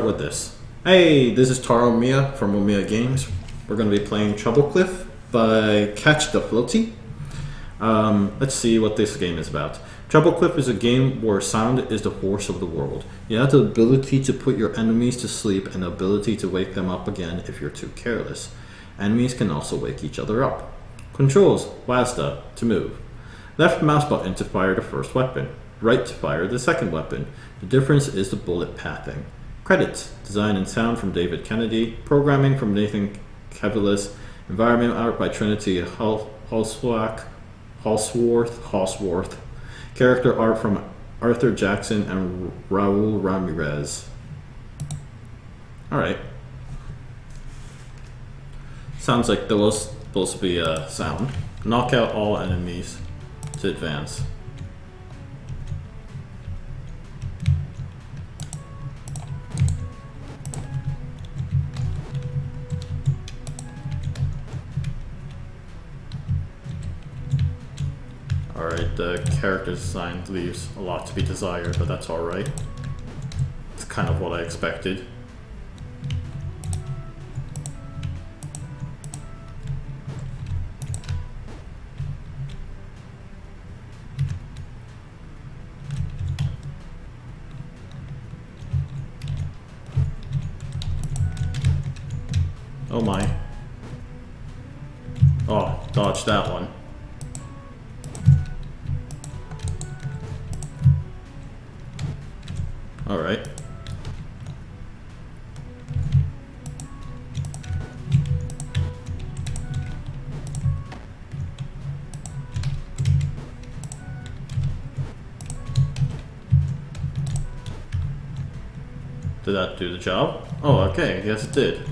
with this. Hey, this is Taro Mia from Omiya Games. We're going to be playing Treble Clef by Catch the Floaty. Let's see what this game is about. Treble Clef is a game where sound is the force of the world. You have the ability to put your enemies to sleep and the ability to wake them up again if you're too careless. Enemies can also wake each other up. Controls: WASD to move. Left mouse button to fire the first weapon. Right to fire the second weapon. The difference is the bullet pathing. Credits: design and sound from David Kennedy. Programming from Nathan Kevilis. Environment art by Trinity Halsworth. Character art from Arthur Jackson and Raul Ramirez. Alright. Sounds like there was supposed to be a sound. Knock out all enemies to advance. Alright, the character design leaves a lot to be desired, but that's alright. It's kind of what I expected. Oh my. Oh, dodge that one. Alright. Did that do the job? Oh, okay, yes it did.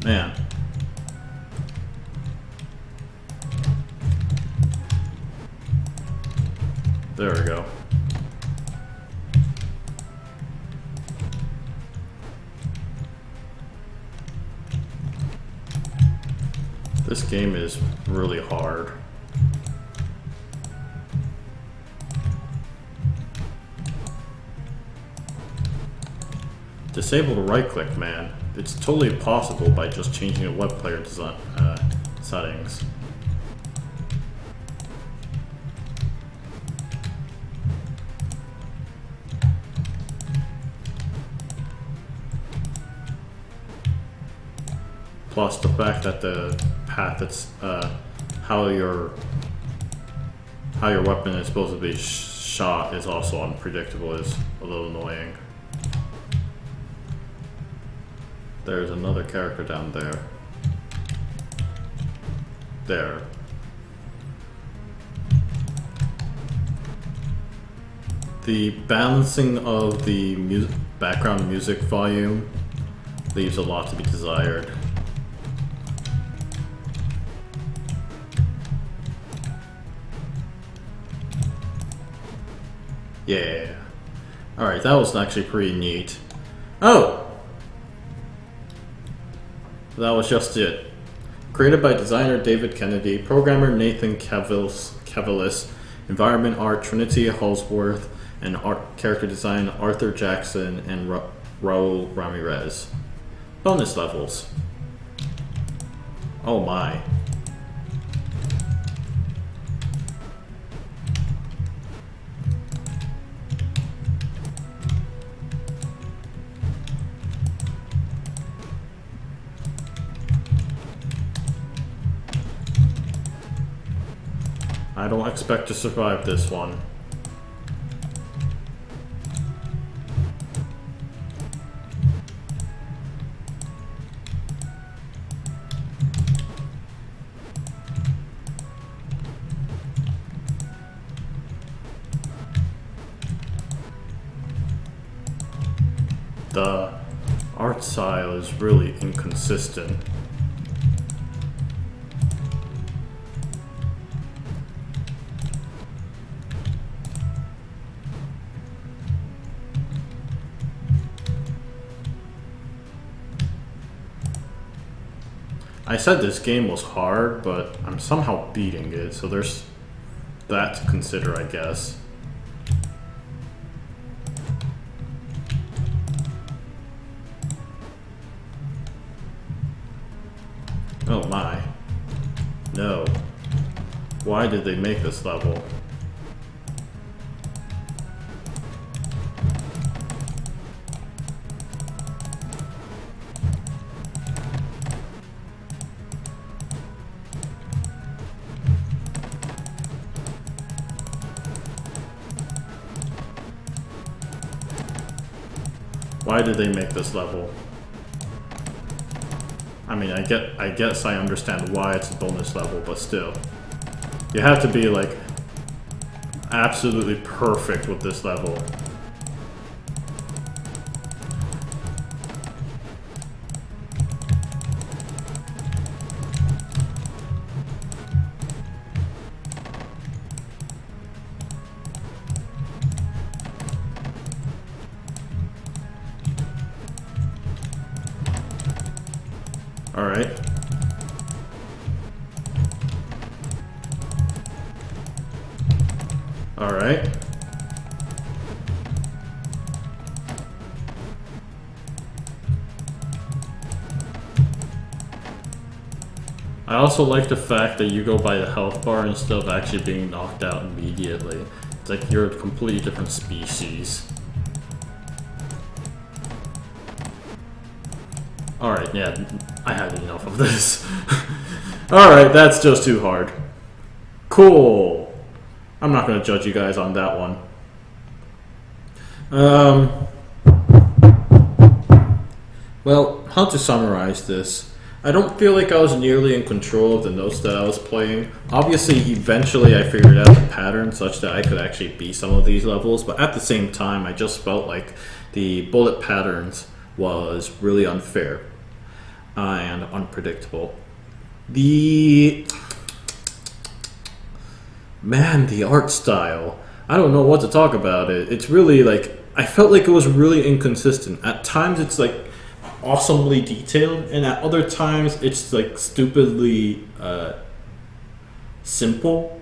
Man. There we go. This game is really hard. Disable the right click, man. It's totally possible by just changing the web player design settings. Plus the fact that the path that's how your weapon is supposed to be shot is also unpredictable is a little annoying. There's another character down there. There. The balancing of the background music volume leaves a lot to be desired. Yeah. Alright, that was actually pretty neat. Oh! That was just it. Created by designer David Kennedy, programmer Nathan Kevilis, environment art Trinity Halsworth, and character design Arthur Jackson and Raul Ramirez. Bonus levels. Oh my. I don't expect to survive this one. The art style is really inconsistent. I said this game was hard, but I'm somehow beating it, so there's that to consider, I guess. Oh my. No. Why did they make this level? Why did they make this level? I mean, I guess I understand why it's a bonus level, but still. You have to be, like, absolutely perfect with this level. Alright. Alright. I also like the fact that you go by the health bar instead of actually being knocked out immediately. It's like you're a completely different species. Alright, yeah, I had enough of this. Alright, that's just too hard. Cool. I'm not going to judge you guys on that one. Well, how to summarize this? I don't feel like I was nearly in control of the notes that I was playing. Obviously, eventually I figured out the pattern such that I could actually beat some of these levels, but at the same time, I just felt like the bullet patterns was really unfair and unpredictable. The art style, I don't know what to talk about it. It's really like, I felt like it was really inconsistent. At times it's like awesomely detailed, and at other times it's like stupidly simple,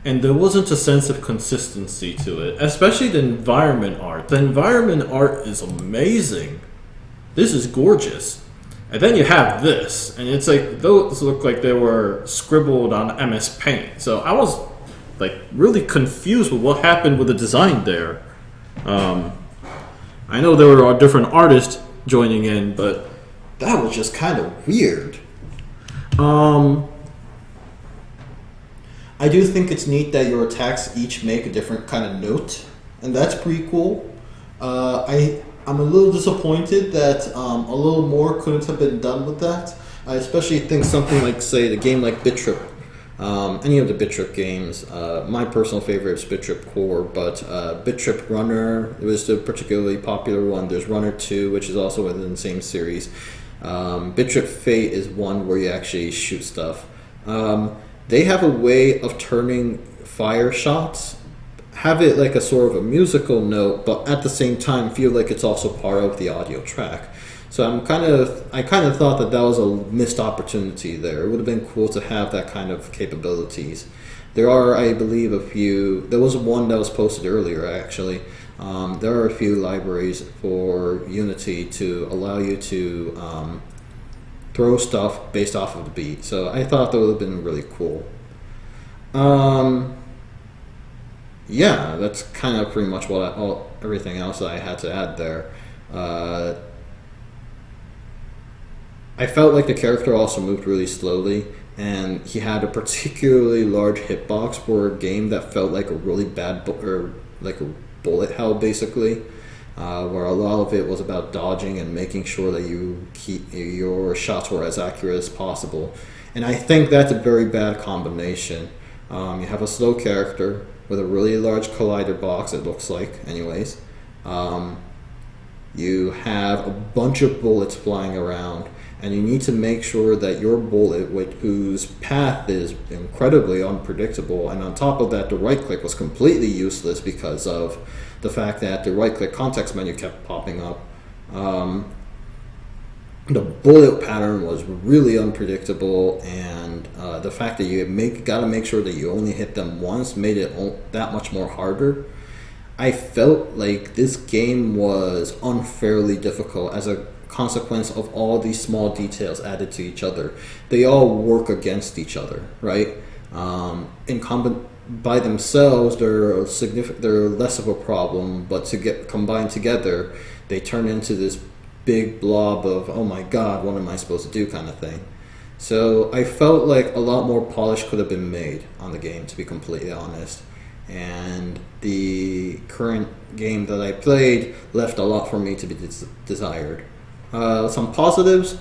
and there wasn't a sense of consistency to it, especially the environment art. The environment art is amazing. This is gorgeous. And then you have this, and it's like, those look like they were scribbled on MS Paint. So I was like really confused with what happened with the design there. I know there were different artists joining in, but that was just kind of weird. I do think it's neat that your attacks each make a different kind of note, and that's pretty cool. I'm a little disappointed that a little more couldn't have been done with that. I especially think something like, say, the game like Bit Trip, any of the Bit Trip games. My personal favorite is Bit Trip Core, but Bit Trip Runner was the particularly popular one. There's Runner 2, which is also within the same series. Bit Trip Fate is one where you actually shoot stuff. They have a way of turning fire shots, have it like a sort of a musical note, but at the same time feel like it's also part of the audio track. So I kind of thought that that was a missed opportunity there. It would have been cool to have that kind of capabilities. There are, I believe, a few. There was one that was posted earlier, actually. There are a few libraries for Unity to allow you to throw stuff based off of the beat. So I thought that would have been really cool. Yeah, that's kind of pretty much everything else that I had to add there. I felt like the character also moved really slowly, and he had a particularly large hitbox for a game that felt like a really bad like a bullet hell, basically, where a lot of it was about dodging and making sure that you keep your shots were as accurate as possible. And I think that's a very bad combination. You have a slow character with a really large collider box, it looks like, anyways. You have a bunch of bullets flying around, and you need to make sure that your bullet, whose path is incredibly unpredictable, and on top of that, the right click was completely useless because of the fact that the right click context menu kept popping up. The bullet pattern was really unpredictable, and the fact that you got to make sure that you only hit them once made it that much more harder. I felt like this game was unfairly difficult as a consequence of all these small details added to each other. They all work against each other, right? By themselves, they're significant. They're less of a problem, but to get combined together, they turn into this big blob of, oh my god, what am I supposed to do, kind of thing. So I felt like a lot more polish could have been made on the game, to be completely honest. And the current game that I played left a lot for me to be desired. Some positives.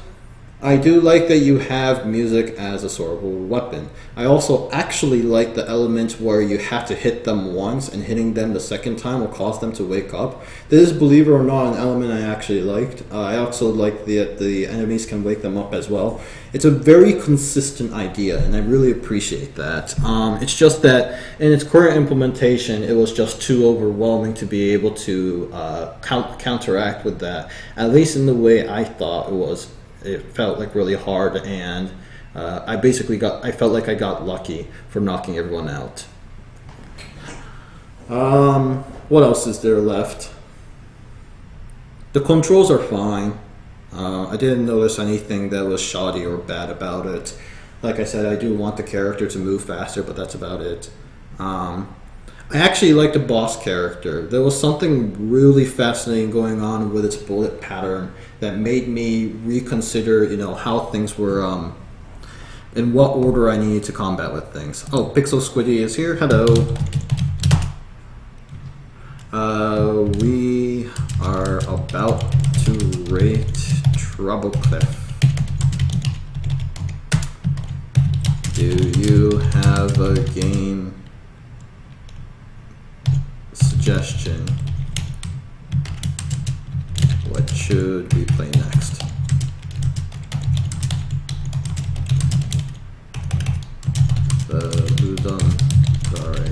I do like that you have music as a sort of a weapon. I also actually like the element where you have to hit them once, and hitting them the second time will cause them to wake up. This is, believe it or not, an element I actually liked. I also like that the enemies can wake them up as well. It's a very consistent idea, and I really appreciate that. It's just that in its current implementation, it was just too overwhelming to be able to counteract with that, at least in the way I thought it was. It felt like really hard, and I felt like I got lucky for knocking everyone out. What else is there left? The controls are fine. I didn't notice anything that was shoddy or bad about it. Like I said, I do want the character to move faster, but that's about it. I actually like the boss character. There was something really fascinating going on with its bullet pattern that made me reconsider, how things were, in what order I needed to combat with things. Oh, Pixel Squiddy is here. Hello. We are about to rate Treble Clef. Do you have a game suggestion? What should we play next? The Ludum Dare.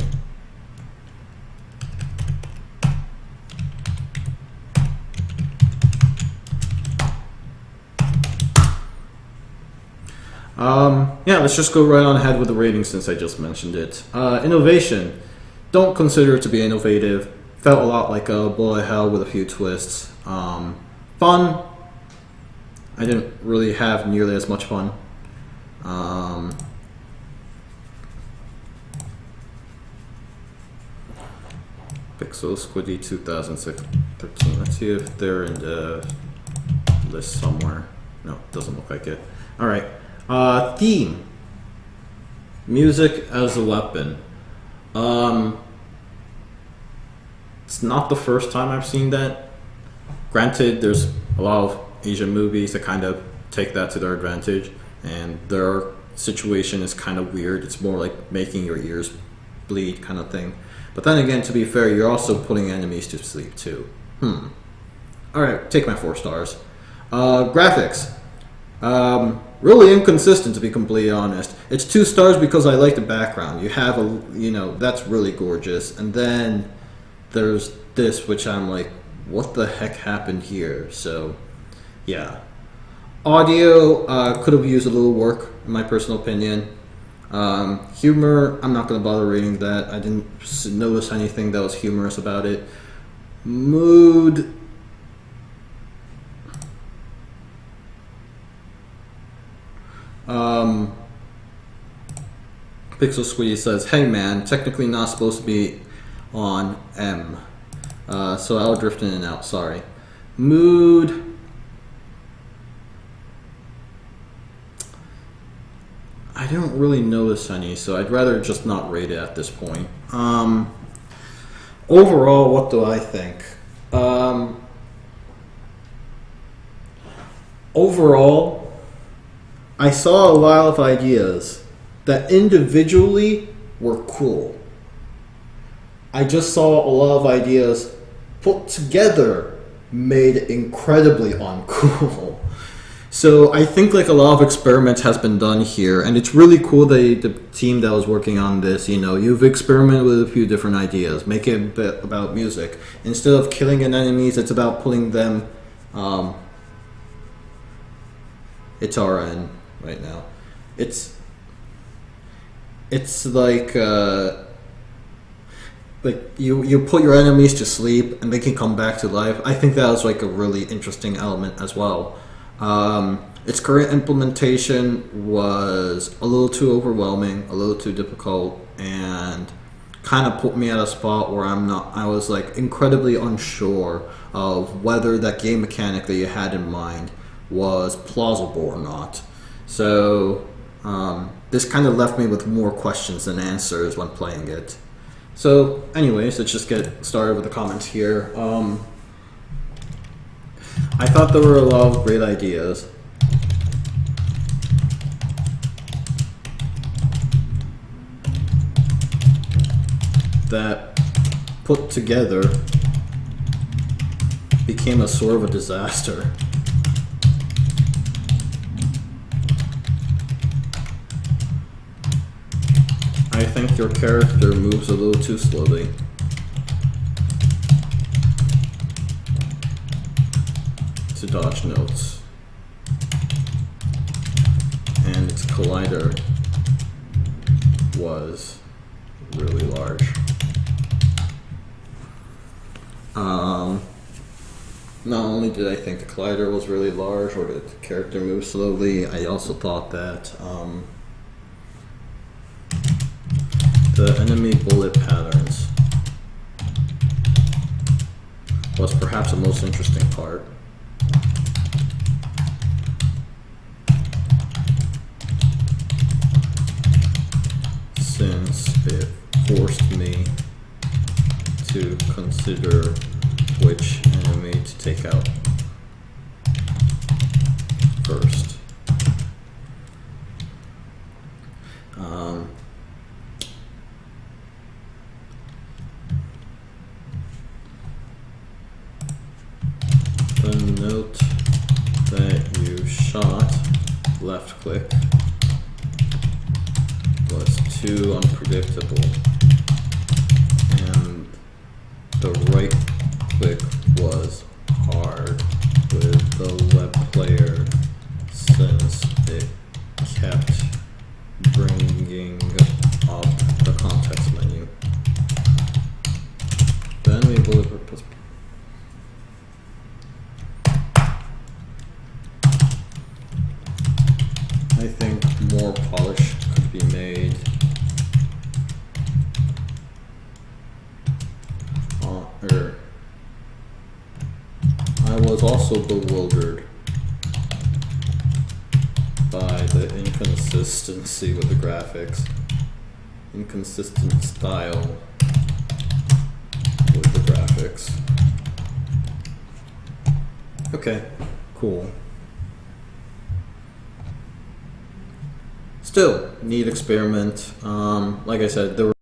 Yeah, let's just go right on ahead with the rating since I just mentioned it. Innovation. Don't consider it to be innovative. Felt a lot like a bullet hell with a few twists. Fun. I didn't really have nearly as much fun. Pixel Squiddy 2013. Let's see if they're in the list somewhere. No, doesn't look like it. All right. Theme. Music as a weapon. It's not the first time I've seen that. Granted, there's a lot of Asian movies that kind of take that to their advantage, and their situation is kind of weird. It's more like making your ears bleed kind of thing. But then again, to be fair, you're also putting enemies to sleep too. Alright, take my 4 stars. Graphics. Really inconsistent, to be completely honest. It's 2 stars because I like the background. You have that's really gorgeous. And then there's this, which I'm like, what the heck happened here? So, yeah. Audio could have used a little work, in my personal opinion. Humor, I'm not going to bother rating that. I didn't notice anything that was humorous about it. Mood. Pixel Squeeze says, hey man, technically not supposed to be on M. So I'll drift in and out, sorry. Mood. I don't really notice any, so I'd rather just not rate it at this point. Overall, what do I think? Overall, I saw a lot of ideas that individually were cool. I just saw a lot of ideas put together made incredibly uncool. So I think like a lot of experiments has been done here, and it's really cool that the team that was working on this, you've experimented with a few different ideas. Make it a bit about music. Instead of killing an enemies, it's about pulling them. It's RN right now. It's like like you put your enemies to sleep and they can come back to life. I think that was like a really interesting element as well. Its current implementation was a little too overwhelming, a little too difficult, and kind of put me at a spot where I was like incredibly unsure of whether that game mechanic that you had in mind was plausible or not. So this kind of left me with more questions than answers when playing it. So anyways, let's just get started with the comments here. I thought there were a lot of great ideas. That put together became a sort of a disaster. I think your character moves a little too slowly. To dodge notes. And its collider was really large. Not only did I think the collider was really large or the character moved slowly, I also thought that the enemy bullet patterns was perhaps the most interesting part. Since it forced me to consider which enemy to take out first. The note that you shot, left click, was too unpredictable, and the right click was hard with the web player since it kept bringing up the context menu. The enemy bullet purpose. I think more polish could be made. I was also bewildered by the inconsistency with the graphics, inconsistent style with the graphics. Okay, cool. Still, neat experiment. Like I said, there were